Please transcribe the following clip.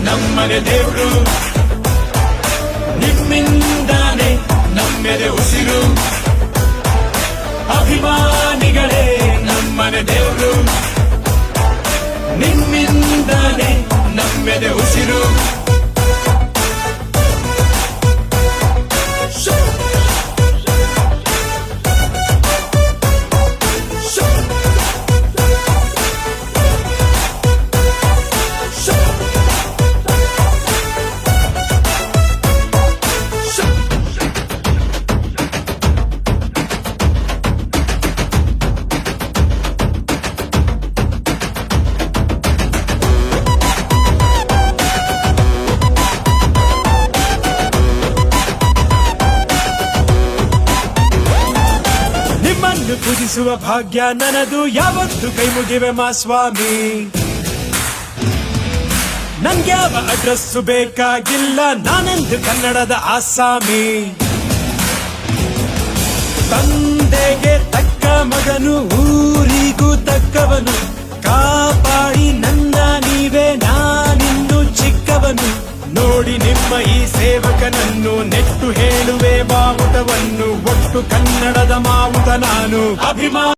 ನಮ್ಮನೆ ದೇವ್ರು, ನಿಮ್ಮಿಂದಾನೆ ನಮ್ಮೆದೆ ಉಸಿರು. ಅಭಿಮಾನಿಗಳೇ ನಮ್ಮನೆ ದೇವ್ರು, ನಿಮ್ಮಿಂದಾನೆ ನಮ್ಮೆದೆ ಉಸಿರು. ಪೂಜಿಸುವ ಭಾಗ್ಯ ನನದು, ಯಾವತ್ತು ಕೈ ಮುಗಿವೆ ಮಾ ಸ್ವಾಮಿ. ನನ್ಗ್ಯಾವ ಅಡ್ರೆಸ್ಸು ಬೇಕಾಗಿಲ್ಲ, ನಾನೆಂದು ಕನ್ನಡದ ಆಸಾಮಿ. ತಂದೆಗೆ ತಕ್ಕ ಮಗನು, ಊರಿಗೂ ತಕ್ಕವನು, ಕಾಪಾಡಿ ನನ್ನ ನೀವೇ, ನಾನಿನ್ನು ಚಿಕ್ಕವನು. ನೋಡಿ ನಿಮ್ಮ ಈ ಸೇವಕನನ್ನು, ನೆಟ್ಟು ಹೇಳುವೆ ಬಾವುಟವನ್ನು, ಒಟ್ಟು ಕನ್ನಡದ ಮಾವುತ ನಾನು. ಅಭಿಮಾನ